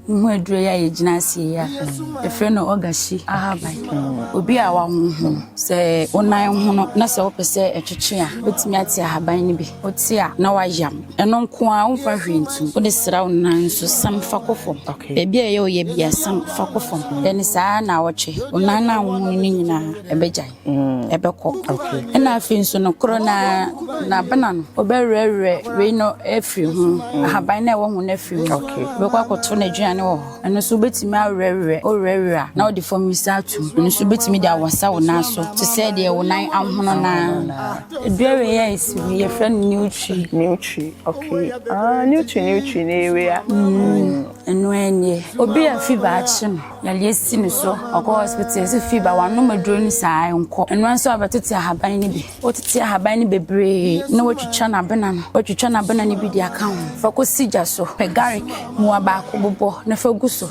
Mu aduro ya yegyina asie ya. Efre no ogashi ahaban. Obi a wa honhom se onan ho no na se wopese etwetwe a betimi ate ahaban ni bi. Oti a na wayam. Eno nko a umfa hwentu. Wo de sra onan so sam fa kofom. Bebia ye oye bia sam fa kofom. Eni saa na wotwe. Onan na ho ni nyina ebegyan. Ebekọ. Ena afi nso no kro na Abena no oberere we no efri ho. Ahaban na wo ho na efri ho. Bekọ akoto na aduane wo. Eno so betimi arere orere na odi fom misatu. Eno so betimi de awasa wo na so. To say de wo nan ahono na. Edure ya isi ye friend nutri. Okay. Nutri na we ya. Eno enye. Obi a fiba achi no. Yale esi ni so. Okọ hospital si fiba wanu maduro ni saa enko. Eno anso abatete ahaban ni bi. Otete ahaban ni bebre na wotwitwa na Abena no. Wotwitwa na Abena ni bi di aka ho. Fa ko sija so. Pe garlic mu aba ko bobo na fa gu so.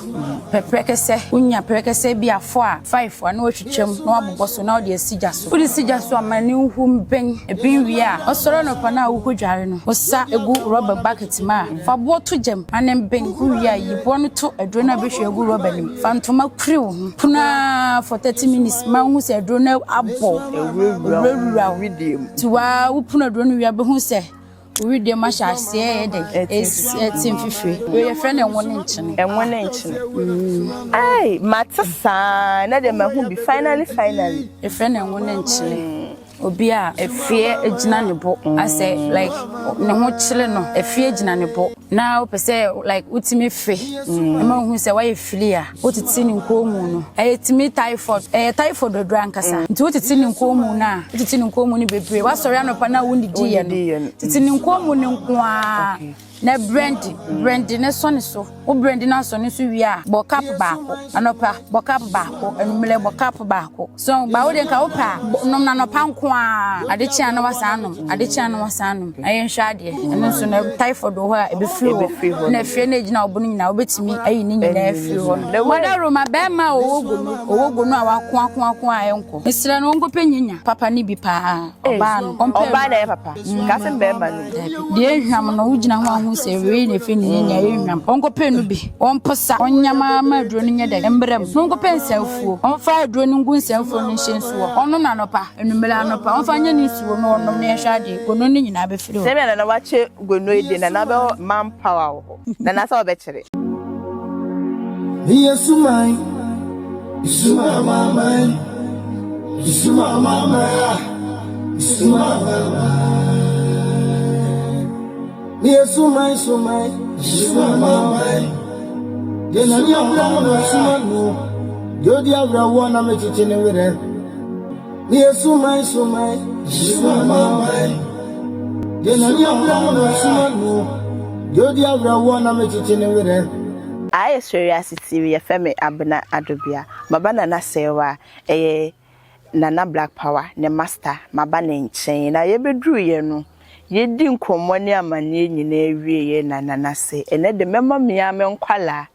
Pe prekese unya prekese bi afo a 5 na wotwitwam na wabobo so na odi sija so. Odi sija so amani hu mben ebin wi a osoro no pa na wo kodware no. Osa egu rubber bucket ma fa bo to jam anem ben hu wi a yibo no to aduro na behwe egu rubber nim. Fa ntoma kuri wo puna for 30 minutes ma hu se aduro na abo ewura video tuwa wo puna aduro no wi abehu se we de ma sha se de etin fifiri we friend enwo ne nchine ai matsa na de mahu bi finally e friend enwo ne nchine obi a efie ejina ne bo ase like ne ho chile no efie ejina ne bo na opese like utimi fe e ma hu se why fili a otiti ni nkomu no etimi typhoid do drankasa nti otiti ni nkomu na otiti ni nkomu ni bebre wa sori anopa na wundi diye no titi ni nkomu ni nko a na brand ne so ne so o brand na so ne so wi a bokap baako anopa bokap baako enumele bokap baako so ba wo de nka wo pa nom na no pa nko a adechi ana wasa anum ayen hwade eno so na typhoid ho a ebe firi ho na fie na ejina obo nyina obetimi ayi ni nyina afiri ho no wada roma be ma owogo no a wako ayenko mesira no ngo penyinya papa ni bi pa oba na ya papa ka se be ma no de hwam no wugina ho se we ne fe ni nya ehwam onko penu bi onposa onyama ma aduro ni nya da embrem onko pensanfuo onfa aduro ni ngu nsanfuo ni hyensuo ono na nopa enumele anopa onfa nya ni suo no ono ne hwade gono ni nyina be firi ho se me na wache gono ide na be manpower ho na sa obekere Sumai mama Sumai mama Dena ni abra sumanu Jodi abra wana mechichene were Sumai mama Dena ni abra sumanu Jodi abra wana mechichene were I SuroWiase TV FM Abena adobia mabana na Serwaa nana black power ne master mabana nchen na ye bedru ye no ye di nkomo ne amane nyina ewie ye nana se ene de mema mia me nkwala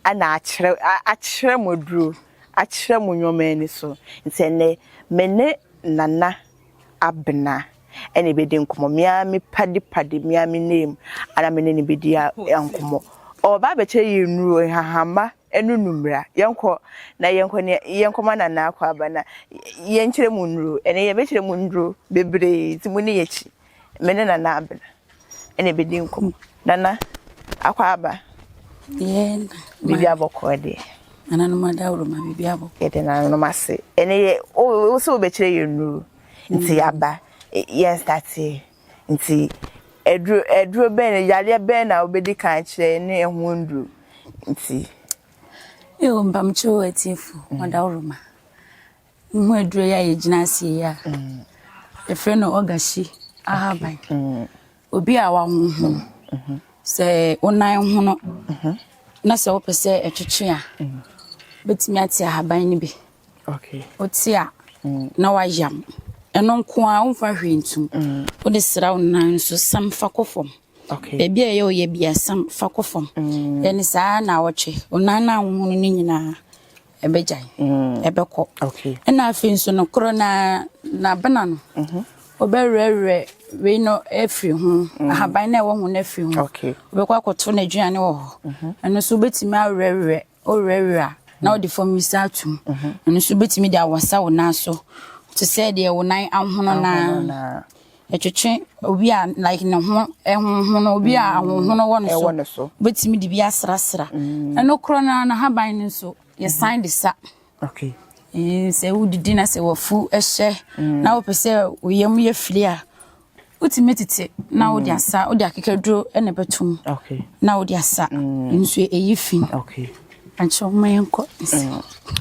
ana akire modru akire munwoma ni so ntene mene nana Abena ene be di nkomo mia me padi mia me name ana mene ne be di nkomo oba be che ye nuru hahama enu numra yenko na yenko mana na akwa Abena yenkyere mu nuru ene ye be kyere mu nuru bebre timuni yechi mene nana Abena ene be di nkom nana akwa aba ye bibi aboko de ana no madawro ma bibi aboko ede na no mase ene ye o so be kyere ye nuru nti aba yes that's it nti edru ben yale ben na obedi kan kire ne ehun ndu nti yo mbamcho etifu madawroma mu edru ya yegyina asie ya efre no ogashi ahaban obi a wa honhom se onan ho no na se wopese etwetwe a betimi ate ahaban ni bi okay oti a na wayam eno nko a umfa hwentum wo de sra onan so sam fa kofom okay bebia ye oye bia sam fa kofom eni saa na wotwe onan na ho no nyina ebegyan ebekọ okay ena afi nso no kro na Abena no oberere we no every ho ahaban na wo ho na free ho okay obekwa akoto na aduane wo ho eno so betimi awrewre owrewra na odi fom misatu eno so betimi dia wasa wo na so to say de wo nan ahono na etwetwe obi a like ne ho ehonhono obi a ahono wo no so betimi di bi asrasra eno kro na haban ne so ye sign the sa okay se udidi na se wofu ehye na wo pese oyam ye fili a ultimately na wo dia sa wo dia kekedro ene betum okay na wo dia sa nso eyifin okay ancho mayenko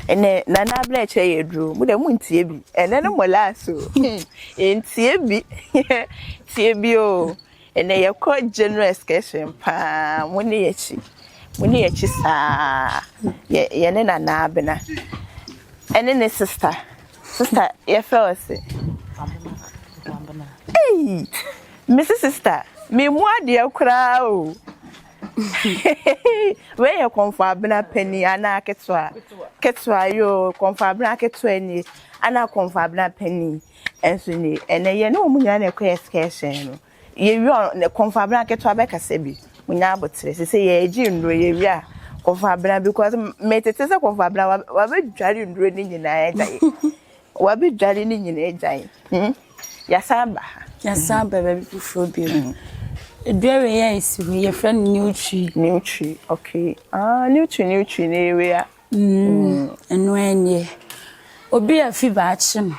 ene na na bla che yedru mu de mu ntie bi ene no mola so ntie bi tie bi o ene ye ko general excursion pa mu ne yechi sa ye ne na Abena ene ne sister ye fell say hey Mrs. Sister me mu ade akura o we ye Komfo Abena penny ana ketwa yo Komfo Abena ketwa ni ana Komfo Abena penny enso ni ene ye no mu nya na ekọ excursion no ye wi ne Komfo Abena ketwa be kase bi mu nya abotre se ye agi ndro ye wi a Komfo Abena because metete se Komfo Abena wa be dware ndro ni nyina ejai wa be dware ni nyina ejai ya samba baby fufuro bi Edwere ya isi your friend new tree okay new tree na ewe ya enu enye obi a fiba achi no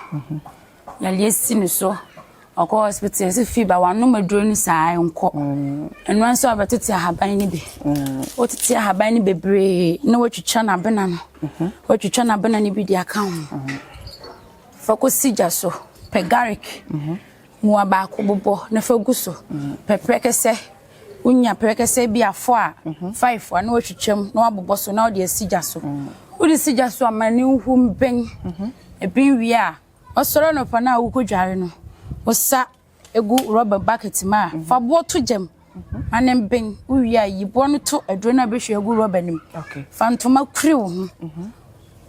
ya liesi ni so ọkọ hospital si fiba wanu maduro ni saa enko enu anso abetete ahaban ni bi otete ahaban ni bebre na watwitwa na Abena no watwitwa na Abena ni bi di account fokusi jaso pegaric mu abako bobo na faguso peprekese unya prekese bi afo a 5 ana watwitwam na wabobo so na odi asija so odi sija so amani uhum ben ebin wi a osoro no pa na wukodware no osa egu rubber bucket ma fa bo to jam anem ben uwi a yibo no to adro na behwe egu rubber nim okay fantoma kuri wo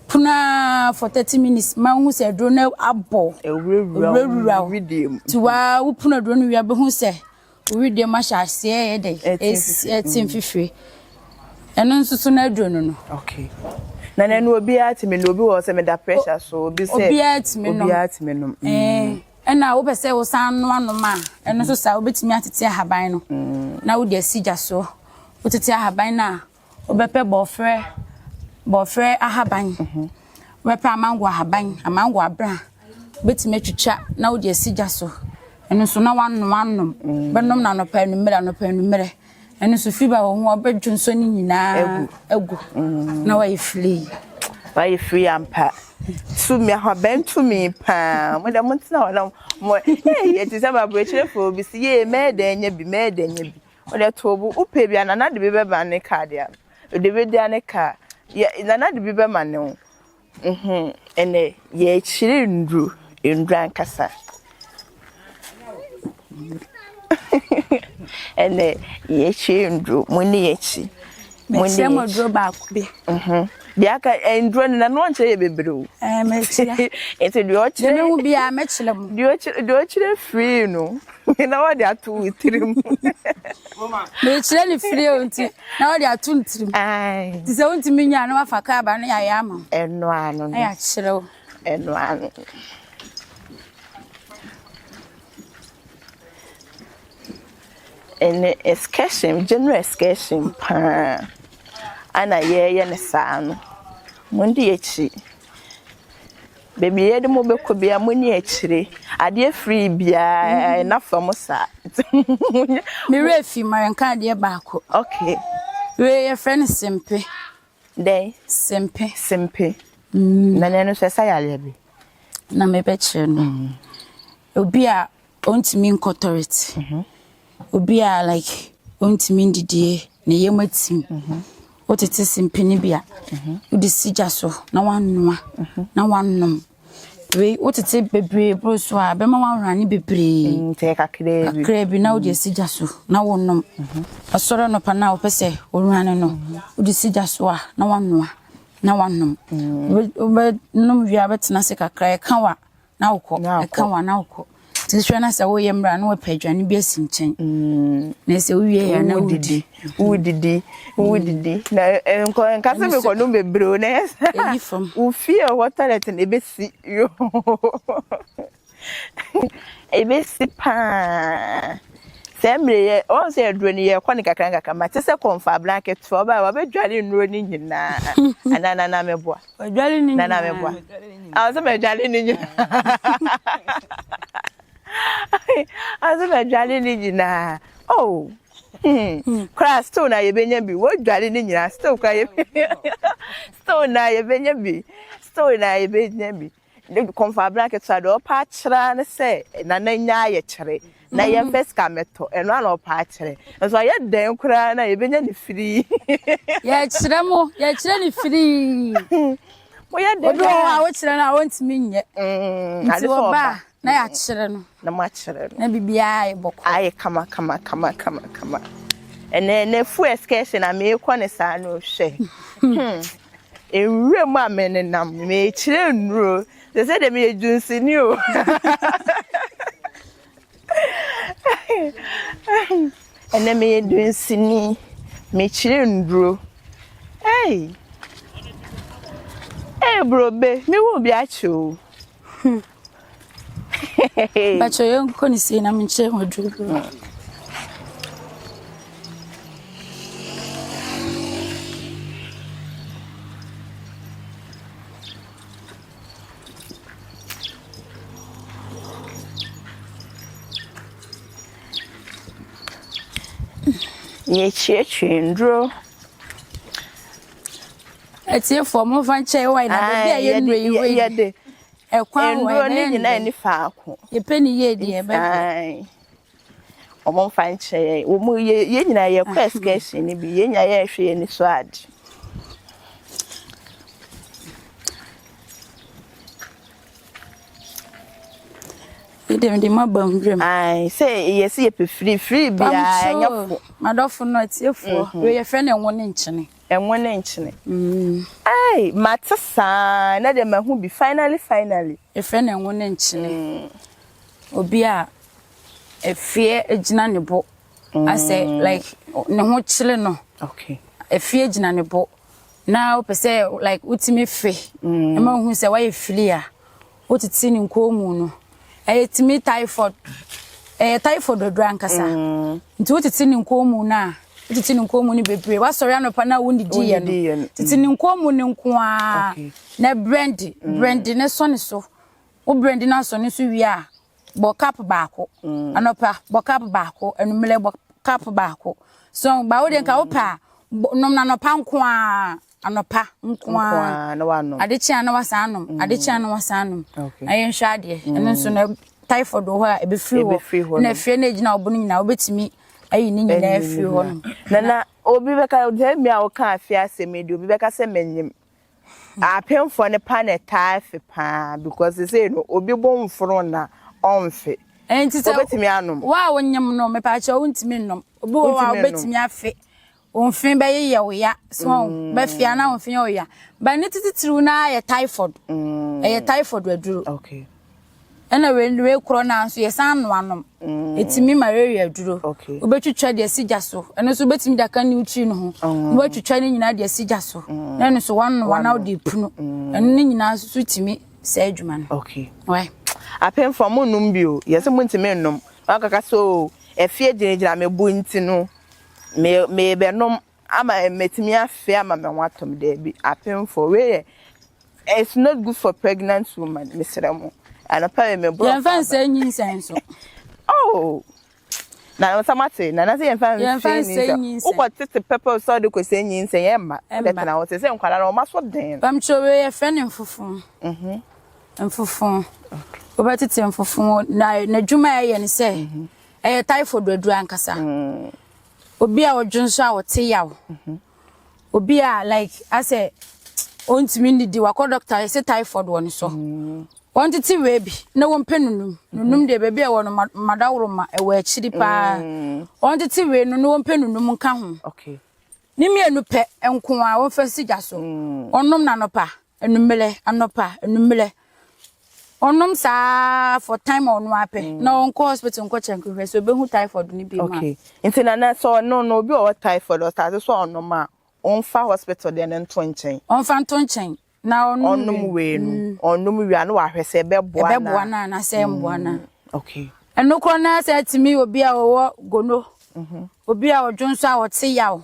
puna for 30 minutes ma hu se adro na abo ewura tiwa wo puna adro no wi abehu se wi ma sha se ye dey etin fifiri eno nsusu na adro no okay na no obi atime no obi wo se me da pressure so obi se obi atime no ena wo pese wo san no anoma eno so sa obetimi atete ahaban no na wo de asija so wo tete ahaban na obepe bofre ahaban wepe amango ahaban amango abra betimi atwitwa na wo de asija so eno so na wanom benom na no pa enumere eno so fiba wo ho obedwo nso ni nyina egu na wa ifili Why free ampa? To me, how bent to me, Pam. When I want to know more, it is about breaking for be see, made and ye be made and ye be. Or that tobu, Upabian, and not the baby man, a cardia. The baby and a car. Yet, in another baby man, no. And ye children drew in Drancassa. And ye children drew, money, When draw back be. Biaka and run and one say bebru. It's a duoche will be a matchlem. Duoche free, no. You know what they are two with him. It's really free. Now they are two. Aye. This own to me, I know if I can, I am. And one, I actually, and one. And excursion, general excursion. Ana ye ne san mundi echi baby ye de mo be ko bia muni echire ade free bia na fam sa me refi maranka de baako okay we your friend simple dey simple na nenu se sa yale bi na me be chere no obi a ontimi authority obi a like ontimi ndidie na yematim otete simpini bia udi sija so na wannoa na wannom we otete bebre broso a be ma wanrani bebre te kakre bi na udi sija so na wonnom asoro no pa na opese orwane no udi sija so a na wannoa na wannom we nom wi abetena se kakra e kanwa na ukọ e kanwa na ukọ Tishwana sa wo yemra no pedwane bi asinchen. Na se wo wie ya na wudi. Na nka se me ko no bebre na eyi fam. Wo fie water let na ebesi yo. Ebesi pa. Semre o se aduro ni ye kwa ni kakran kakama te se Komfo blanket for ba wa bedwale nro ni nyina anana na meboa bedwale ni na meboa a se bedwale ni nyina a se bedwale ni nyina oh class still na ye benya bi wo dwale ni nyina still kwa ye still na ye benya bi Komfo blanket so do pa kira ne se na nya ye kire na ye first kameto eno ana opa akire so ye den kura na ye benya ni free ye kire ni free mo ye den odo a wo kire na wontimi nye nti oba na ya kire no na ma kire no na bibia ye boko aye kama ene fu excursion na me ko ne sa no hwe enwure mu amene nam me kire nuro they say dem ye junsini o ene me junsini me kire nduro hey bro be me wo bi acho bacho yo ko ni se na me kire nduro ye chindro etie form fan che why na be ye nwe ye de ekwa ndro ni nyina ni faako ye peni ye de e be omo fan che wo mu ye nyina ye kwa excursion ni bi ye nya ye hwe ni so ade de mabam dwem say yes ye free bia anyafo madofo no atiefo we ye fe ne won nchene matsa na de mahu bi finally e fe ne won nchene obi a efie ejina ne bo ase like ne ho chile no okay efie ejina ne bo na o pese like utimi fe e ma hu se wa ye filia otiti ni nkomu no timi typhoid do ankasa nti wotiti ni nkomu na wotiti ni nkomu ni bebre wasori anopa na wo ndidi ye no titi ni nkomu ni nkoa na brand ne so ne so wo brand na so ne so wi a bo cap baako anopa bo cap baako enumele bo cap baako so ba wo de nka wo pa nom na anopa nkoa anopa nkoa na wano adechia na wasanum ayen hwade eno so na typhoid ho a ebe free ho na fie na ejina obo nyina obetimi ayi ni nyina afiri ho no na obi beka de mi a wo ka afie asemi obi beka se menyim apemfo ne pa na taafe pa because they say no obi bom foro na onfe enti se obetimi anom wa wonyam no me pa cha wontimi nnom obi wo wa obetimi afe onfin be ye ya so be fia na onfin ye ya ba ne tititiru na ye typhoid ye typhoid aduro okay ena we kro na so ye san no anom etimi malaria aduro obetwitwa de sigya so eno so betimi da kan ni uchi no ho obetwitwa ni nyina de sigya so na eno so wana de punu eno ni nyina so timi sa adwuma no okay why apem for mo num bio ye se mo ntimi nnom akaka so efie ginejina mebu ntinu me be nom ama metimi afi ama me watom de bi apem for we it's not good for pregnant woman misremo and apparently me bro yan fan say nyin so oh na samate na say yan fan say nyin so what tete pepper so de ko say nyin say yema let na wo say nkwala na o maso den bam chowe ye fe ne mfufun mfufun obetete mfufun na dwuma ye ne say typhoid adura ankasa obi a odwunso a wote yawo obi a like I say ontimi ndidi wako doctor say typhoid won so ontiti we bi na won penunum de be a won madawro ma e wa chiri pa ontiti we no won penunum nka ho okay ni mienu pe enko a won fa sigya so onnom na nopa enumele anopa enumele Onom sa for time on wape. Na onko hospital nko chenkwe so be hu typhoid ni bi ma. Okay. Nti na so no obi o typhoid o start so onoma onfa hospital de nto nchen. Onfa nto nchen. Na onum we no. Onum we na wa hwese be boa na. Be boa na se mboa na. Okay. Eno kro na se timi obi a wo gono. Obi a odwonso a wote yaw.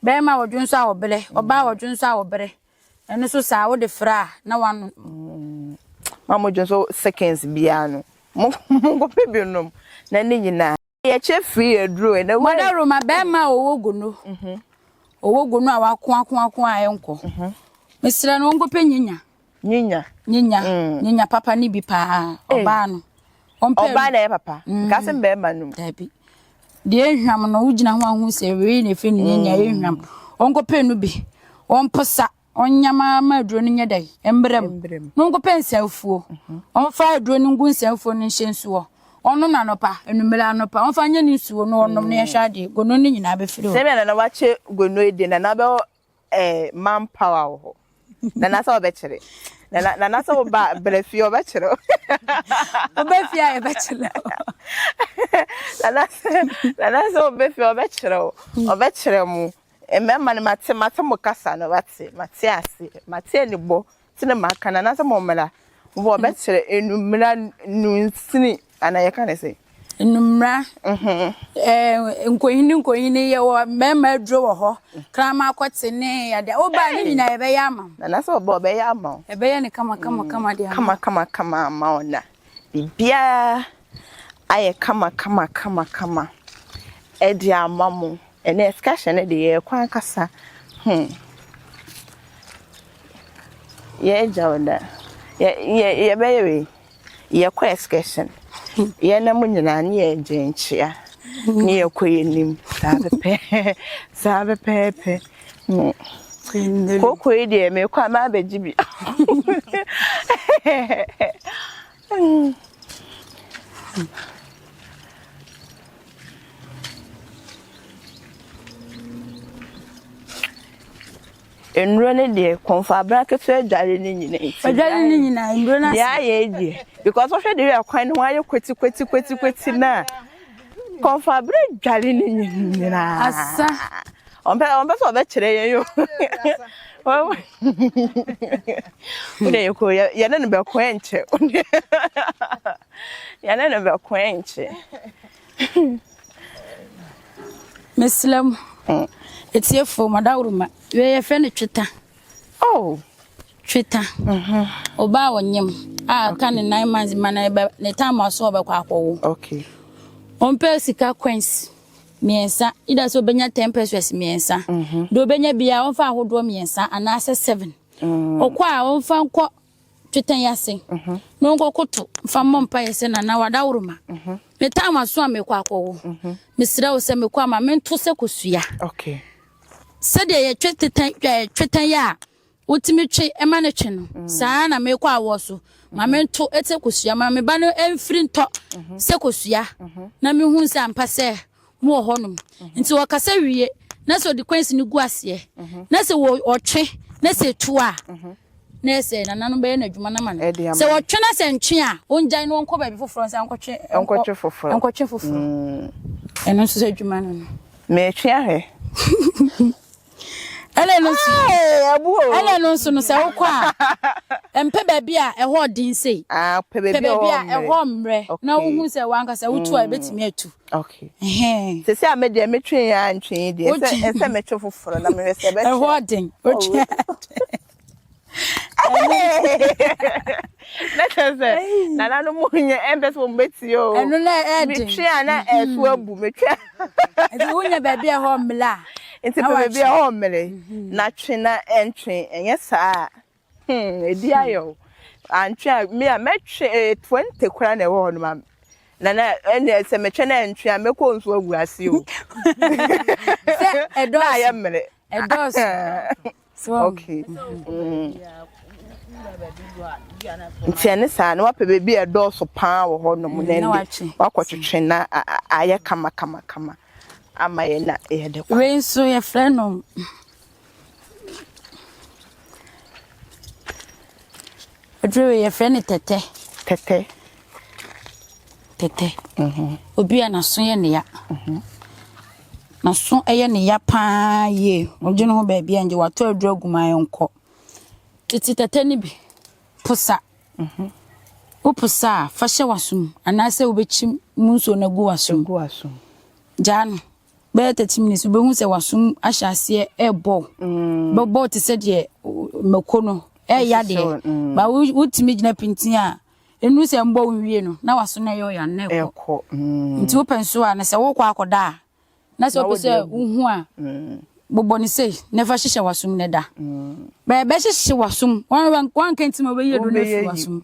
Be ma odwonso a obele, oba odwonso a obere. Eno so sa wo de fra na wanu. Mama Johnson seconds biano. Mo pe binom na ni nyina. Ye che free edro e na wa. Madaro ma be ma owogu no. Owogu no a wako a enko. Mesira no ngo pe nyinya papa ni bi pa oba no. Oba na ye papa. Ka se be ma no. Dabi. De ehwam no ugina ho ahu se we na fe nyinya ehwam. Onko pe no bi. Onposa onyama ma aduro no nyedai embrem no ngo pensa afuo onfa aduro no ngu nsa afuo no nhyensuo ono na nopa enumela anopa onfa nya ni suo no onom ne hwade gono no nyina be firi o se me na wache gono ede na be manpower ho na sa obekere na sa oba brefi obekere obefi a ebekere na sa obefi obekere mu emema ne mate mo kasa no mate ase mate ni bo tine maka na sa mo mela wo betere enumra nunsini ana ye kan say enumra nkohini ye wo mema aduro wo ho krama akote ne ya de oba ni nyina ye be ya ama na sa oba be ya ama e be ye ne kama de kama ama ona bibia aye kama e di ama mo ene excursion de ye kwa kasa ye jawda ye be ye kwa excursion ye na munyina ne ye jenchia ne ye koyenim sabe pepe koko ide me kwa ma bejibi enro ne de Komfo Abena ketu adware ne nyina enro na ya ye di because of the akwan no aye kweti na Komfo Abena adware ne nyina asa ombe so be kire ye yo une yoko ya ne be kwenche ya ne be kwenche Muslim etiefo madawruma we friend twita oh twita oba wonyem a kan 9 months mana ne time aso obekwa akwo okay ompe sika coins miensa ida so benya 10 pesos miensa do benya bia onfa ahodo miensa anase 7 okwa onfa nko twita yase no nko koto fa mompa yese na wadawruma me time aso amekwa akwo misira wo se mekwa ma mento se kosua okay sede ye twetan ya utimi twe ema ne twe no saa na mekwa awoso ma mento ete kosua ma me ba no emfiri nto se kosua na me hu nsa ampa se mu ohonum nti wakasa wiye na so de kwensi ni gu ase na se wo otwe na se tuwa na se na nanu be na adwuma na man se wo twe na se ntwe a onjan no onko ba bi foforo nsa onkotwe foforo eno so se adwuma no me twe ahe ele no so abuo ele no so no se wo kwa empe ba bia eho din sei pe ba bia eho mre na wo hu se wanka se wo tu a betimi atu okay se a me de me twen ya ntwen de se me twe foforo na me se be eho din o twen let's say na no munye embeso mbeti o eno na edin me twen na esu abu me twen edi wonya ba bia eho mla Inti baby ho mere na twe na entwe enye saa edi ayo antwe me a metwe 20 kura na ewo no ma na ene se metwe na entwe a meko nso agu ase o se edo aye mere edo so okay Ntiane saa na wape baby edo so paa wo ho no mu na ndi wakotwetwe na aye kama ama ye na ehede kwa we so ye freno adwe ye frene tete Tete. Obi a na so ye ne ya. Na so eye ne ya pa ye. Oje no ho ba bia nje wato aduru aguman nko. Tete ni bi. Pusa. Upusa fashe wasum anase ubechim munso na gu wasum. Jan. Be 30 minutes ube hu se wasum ahyase ebo. Bo te se de makono. Ya de. Ba wutimi gina pintin a enu se mbo wie no na waso na yo ya na ekọ nti opemsuo a na se wo kwa akoda na se opese uhu a bobo ni sei never hihye wasum ne da ba be hihye wasum wan kenti ma be yedu na fi wasum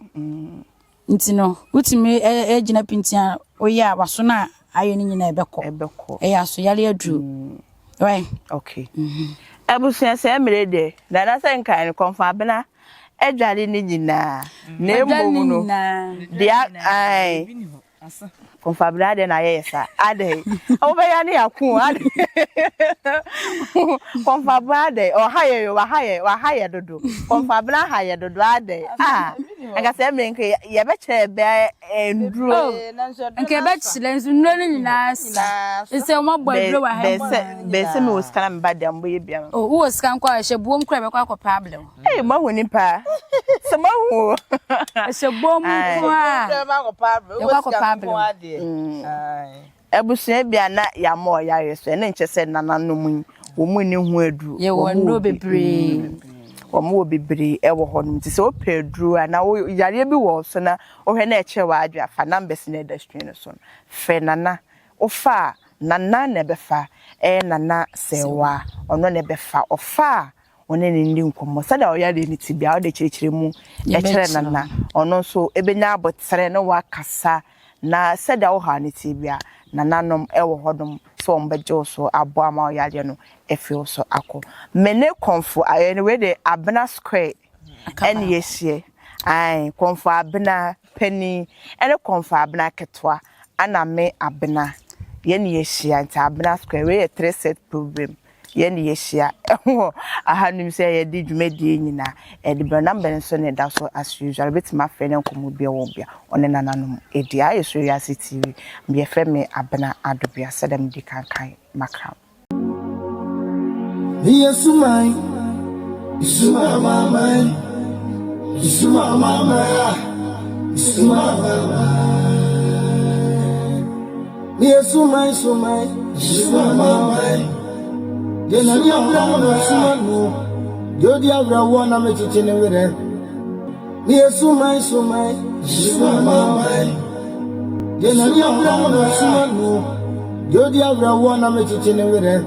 nti no wutimi gina pintin a oya waso na aye ni nyina ebekọ ya so yale aduru right okay abusia se emere de na se nkan Komfo Abena Ejali ni nyina nemo no dia ai Komfo Abena de na yesa ade obeya ni akun ade Komfo Abena de o wa haye dodo Komfo Abena haye dodo ade anga se menke ye be che be enduro nke be chile nzu no ni nyina se mo bo enduro wa haye be se me oskana me bade ambo ye bia o wo skan kwa hye buom kra be kwa problem ma honi pa se ma hu hye buom kwa problem Abusua bia na ya mo ya yeso ne nche se nananom wo mu ni hu adu ye wo no bebre wo mu bebre e wo honum ti se o pedru na wo yare bi wo so na o hwe na eche wa adwa fa numbers na industry no so fe nana o fa nana na be fa nana Serwaa ono na be fa o fa one ni ndi nkomo sada o yare ni tibia o de chirechire mu e chere nana ono so ebenya abotre na wa kasa na sada o ha ni tibia nananom ewo hodom so ombejo so abo ama yale no efio so akọ mene Komfo anyway de Abena square ene yesie ai Komfo Abena penny ene Komfo Abena ketwa ana me Abena ye ne yesia nti Abena square we 3 set program ye ne yesia ahanum se ye di dwumadi nyina e de number so ne da so as usual bit ma fe ne nkomo bia wo bia one nananom edi aye SuroWiase TV me fe me Abena adobia sedem di kankan makram Yes, my mama, yes, my then I am suman. Do the other one I'm a chicken with her. Yes, my mama. Then I am suman. Do the other one I'm a chicken with her.